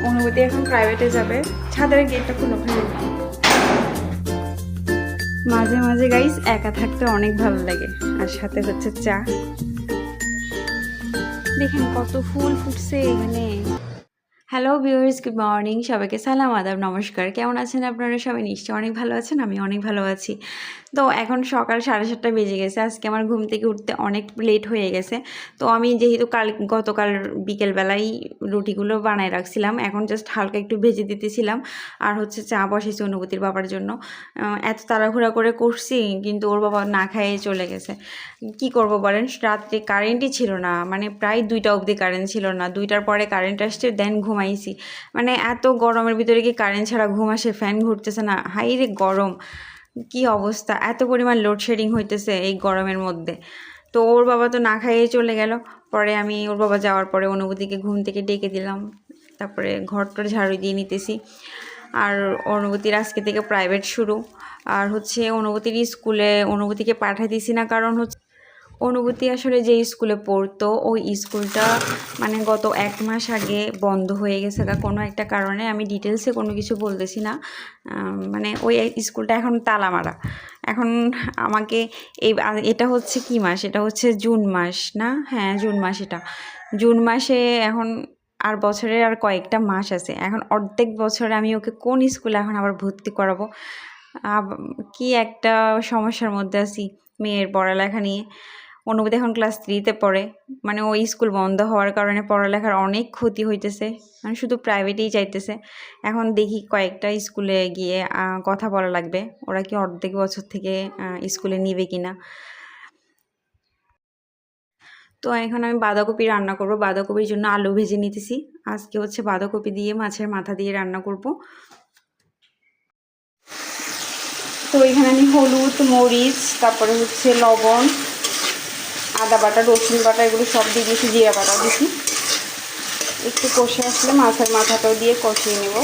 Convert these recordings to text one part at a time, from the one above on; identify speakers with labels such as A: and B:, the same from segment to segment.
A: অনুভূতি এখন প্রাইভেটে যাবে, ছাদের গেটটা খুলে ওখানে। মাঝে মাঝে গাইস একা থাকতে অনেক ভালো লাগে, আর সাথে হচ্ছে চা। দেখেন কত ফুল ফুটছে এখানে। হ্যালো ভিউয়ার্স, গুড মর্নিং, সবাইকে সালাম আদাব নমস্কার। কেমন আছেন আপনারা সবাই? নিশ্চয়ই অনেক ভালো আছেন, আমি অনেক ভালো আছি। তো এখন সকাল 7:30 বেজে গেছে। আজকে আমার ঘুম থেকে উঠতে অনেক লেট হয়ে গেছে। তো আমি যেহেতু গতকাল বিকেলবেলায় রুটিগুলো বানায় রাখছিলাম, এখন জাস্ট হালকা একটু ভেজে দিতেছিলাম। আর হচ্ছে চা বসেছি অনুভূতির বাবার জন্য। এত তাড়াহুড়া করে করছি, কিন্তু ওর বাবা না খাইয়ে চলে গেছে। কি করব বলেন, রাত্রে কারেন্টই ছিল না, মানে প্রায় 2টা অবধি কারেন্ট ছিল না। 2টার পরে কারেন্ট আসছে, দেন ঘুমাইছি। মানে এত গরমের ভিতরে কি কারেন্ট ছাড়া ঘুম আসে? ফ্যান ঘুরতেছে না, হাইরে গরম, কি অবস্থা! এত পরিমাণ লোডশেডিং হইতেছে এই গরমের মধ্যে। তো ওর বাবা তো না খাইয়ে চলে গেল। পরে আমি ওর বাবা যাওয়ার পরে অনুভূতিকে ঘুম থেকে ডেকে দিলাম, তারপরে ঘরটার ঝাড়ু দিয়ে নিতেছি। আর অনুভূতির আজকে থেকে প্রাইভেট শুরু। আর হচ্ছে অনুভূতির স্কুলে অনুভূতিকে পাঠিয়ে দিছি না, কারণ হচ্ছে অনুভূতি আসলে যে স্কুলে পড়তো ওই স্কুলটা মানে গত 1 মাস আগে বন্ধ হয়ে গেছে কোনো একটা কারণে। আমি ডিটেলসে কোনো কিছু বলতেছি না, মানে ওই স্কুলটা এখন তালা মারা। এখন আমাকে এটা হচ্ছে কি মাস, এটা হচ্ছে জুন মাস না? হ্যাঁ জুন মাস। এটা জুন মাসে এখন আর বছরের আর কয়েকটা মাস আছে। এখন অর্ধেক বছরে আমি ওকে কোন স্কুলে এখন আবার ভর্তি করাবো? কি একটা সমস্যার মধ্যে আছি মেয়ের পড়ালেখা নিয়ে। অনুভূতি এখন ক্লাস 3তে পড়ে, মানে ওই স্কুল বন্ধ হওয়ার কারণে পড়ালেখার অনেক ক্ষতি হইতেছে, মানে শুধু প্রাইভেটেই চাইতেছে। এখন দেখি কয়েকটা স্কুলে গিয়ে কথা বলা লাগবে, ওরা কি অর্ধেক বছর থেকে স্কুলে নিবে কিনা। তো এখন আমি বাঁধাকপি রান্না করব। বাঁধাকপির জন্য আলু ভেজে নিতেছি। আজকে হচ্ছে বাঁধাকপি দিয়ে মাছের মাথা দিয়ে রান্না করব। তো এখানে আমি হলুদ, মরিচ, তারপরে হচ্ছে লবণ, আদা বাটা, রসুন বাটা এগুলো সব দিয়ে দিয়েছি, জিরা বাটা দিয়েছি। একটু কষে আসলে মাছের মাথাটাও দিয়ে কষিয়ে নেব।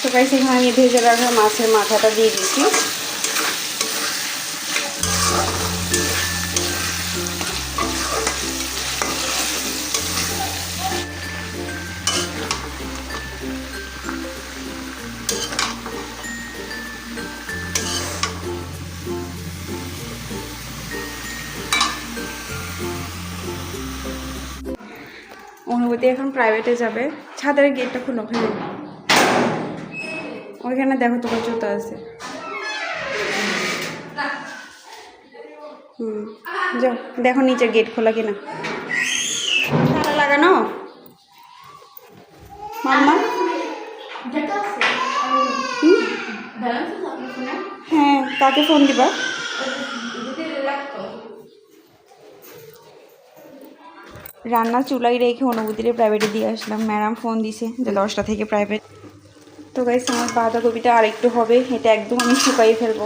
A: তো গাইস এখানে আমি ভেজে রাখা মাছের মাথাটা দিয়ে দিয়েছি। অনুভূতি এখন প্রাইভেটে যাবে, ছাদের গেটটা খুলে ওখানে। ওইখানে দেখো তোমার জুতো আছে। যাও দেখো নিচের গেট খোলা কিনা, তালা লাগানো। মাম্মা হ্যাঁ, কাকে ফোন দিবা? রান্না চুলাই রেখে অনুভূতির প্রাইভেটে দিয়ে আসলাম। ম্যাডাম ফোন দিছে যে 10টা থেকে প্রাইভেট। তো গাইস আমার বাঁধাকপিটা আরেকটু হবে, এটা একদম আমি শুকাই ফেলবো।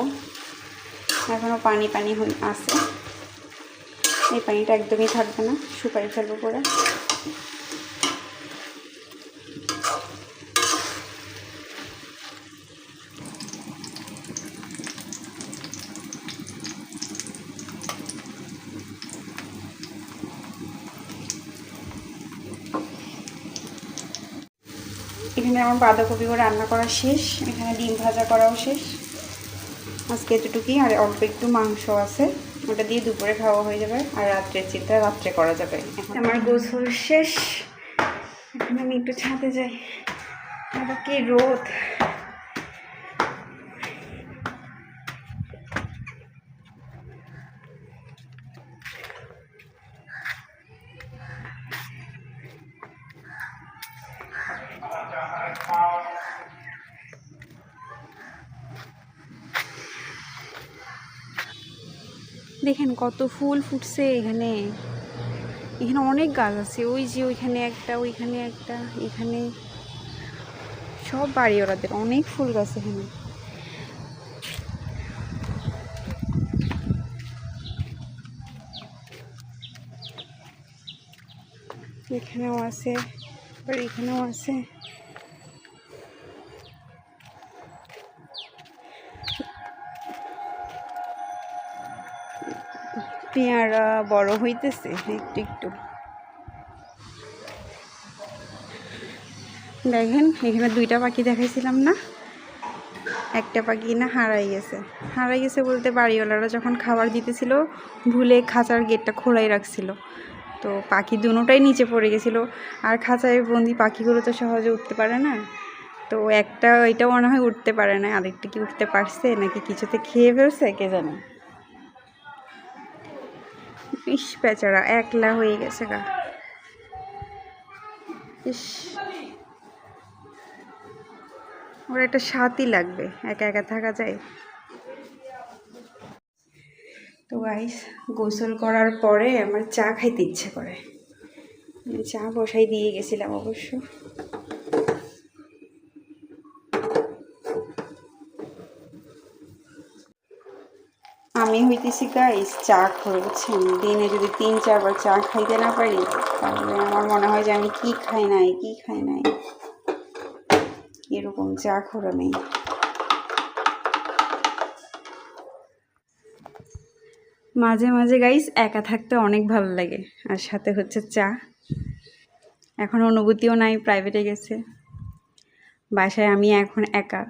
A: এখনও পানি পানি আছে, এই পানিটা একদমই থাকবে না, শুকাই ফেলবো পরে। এখানে আমার বাঁধাকপিও রান্না করা শেষ, এখানে ডিম ভাজা করাও শেষ। আজকে এতটুকুই, আর অল্প একটু মাংস আছে, ওটা দিয়ে দুপুরে খাওয়া হয়ে যাবে। আর রাত্রের চিন্তা রাত্রে করা যাবে। এখন আমার গোসল শেষ, এখন আমি একটু ছাদে যাই। এটা কি রোদ! দেখেন কত ফুল ফুটছে এখানে। এখানে অনেক গাছ আছে, ওই যে ওইখানে একটা, ওইখানে একটা, এখানে সব বাড়ি ওরাদের, অনেক ফুল গাছ এখানে। এখানেও আছে, আবার এখানেও আছে। পেয়ারা বড় হইতেছে একটু একটু। দেখেন এখানে 2টা পাখি দেখাইছিলাম না, একটা পাখি না হারাই গেছে বলতে বাড়িওয়ালারা যখন খাবার দিতেছিল ভুলে খাঁচার গেটটা খোলাই রাখছিল, তো পাখি দুটোটাই নিচে পড়ে গেছিলো। আর খাঁচায় বন্দি পাখিগুলো তো সহজে উঠতে পারে না, তো একটা ওইটা মনে হয় উঠতে পারে না, আরেকটা কি উঠতে পারছে নাকি কিছুতে খেয়ে ফেলছে কে জানে। ইস বেচারা একলা হয়ে গেছে গা। ইস, ওর একটা সাথী লাগবে, একা একা থাকা যায়। তো গাইস গোসল করার পরে আমার চা খাইতে ইচ্ছে করে, চা বসাই দিয়ে গেছিলাম অবশ্য। আমি হইতেছি গাইস চা খোর, বুঝছেন, দিনে যদি 3-4 বার চা খাইতে না পারি তাহলে আমার মনে হয় যে আমি কি খাই নাই এরকম চা খোর আমি। মাঝে মাঝে গাইস একা থাকতে অনেক ভালো লাগে, আর সাথে হচ্ছে চা। এখন অনুভূতিও নাই, প্রাইভেটে গেছে, বাসায় আমি এখন একা।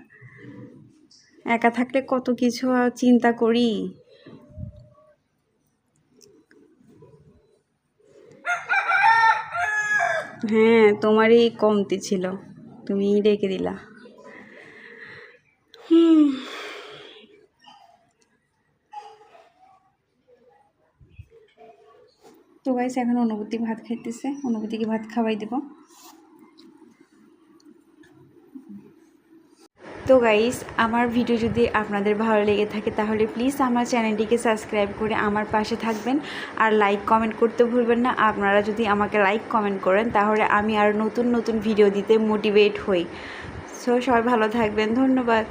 A: একা থাকলে কত কিছু চিন্তা করি। হ্যাঁ, তোমারই কমতি ছিল, তুমি রেখে দিলা। তো গাইস এখন অনুভূতি ভাত খাইতেছে, অনুভূতিকে ভাত খাওয়াই দেব। তো গাইস আমার ভিডিও যদি আপনাদের ভালো লেগে থাকে তাহলে প্লিজ আমার চ্যানেলটিকে সাবস্ক্রাইব করে আমার পাশে থাকবেন, আর লাইক কমেন্ট করতে ভুলবেন না। আপনারা যদি আমাকে লাইক কমেন্ট করেন তাহলে আমি আর নতুন নতুন ভিডিও দিতে মোটিভেট হই। সো সবাই ভালো থাকবেন, ধন্যবাদ।